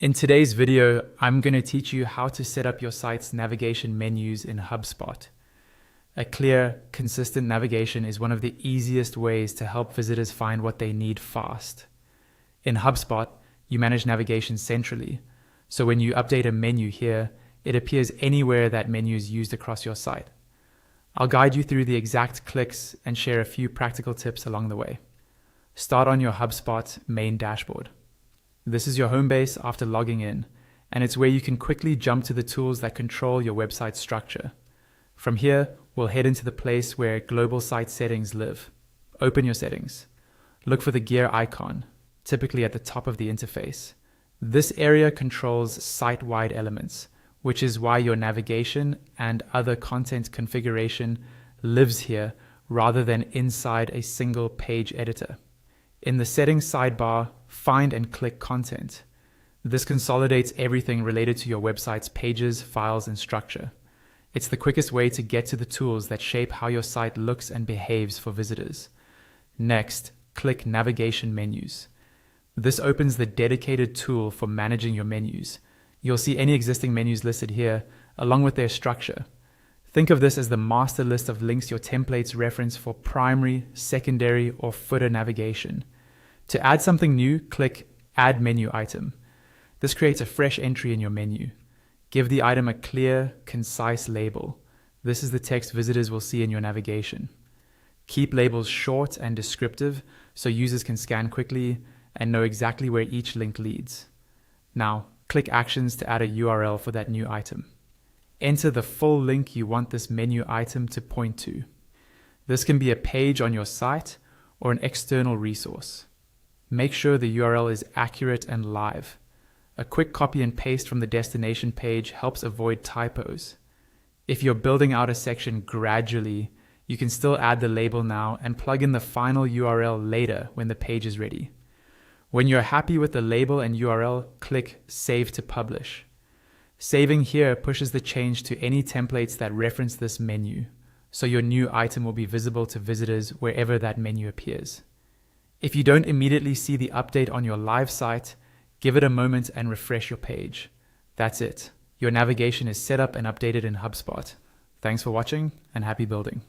In today's video, I'm going to teach you how to set up your site's navigation menus in HubSpot. A clear, consistent navigation is one of the easiest ways to help visitors find what they need fast. In HubSpot, you manage navigation centrally, so when you update a menu here, it appears anywhere that menu is used across your site. I'll guide you through the exact clicks and share a few practical tips along the way. Start on your HubSpot main dashboard. This is your home base after logging in, and it's where you can quickly jump to the tools that control your website structure. From here, we'll head into the place where global site settings live. Open your settings. Look for the gear icon, typically at the top of the interface. This area controls site-wide elements, which is why your navigation and other content configuration lives here rather than inside a single page editor. In the settings sidebar, find and click content. This consolidates everything related to your website's pages, files, and structure. It's the quickest way to get to the tools that shape how your site looks and behaves for visitors. Next, click Navigation Menus. This opens the dedicated tool for managing your menus. You'll see any existing menus listed here, along with their structure. Think of this as the master list of links your templates reference for primary, secondary, or footer navigation. To add something new, click Add Menu Item. This creates a fresh entry in your menu. Give the item a clear, concise label. This is the text visitors will see in your navigation. Keep labels short and descriptive so users can scan quickly and know exactly where each link leads. Now, click Actions to add a URL for that new item. Enter the full link you want this menu item to point to. This can be a page on your site or an external resource. Make sure the URL is accurate and live. A quick copy and paste from the destination page helps avoid typos. If you're building out a section gradually, you can still add the label now and plug in the final URL later when the page is ready. When you're happy with the label and URL, click Save to Publish. Saving here pushes the change to any templates that reference this menu, so your new item will be visible to visitors wherever that menu appears. If you don't immediately see the update on your live site, give it a moment and refresh your page. That's it. Your navigation is set up and updated in HubSpot. Thanks for watching and happy building.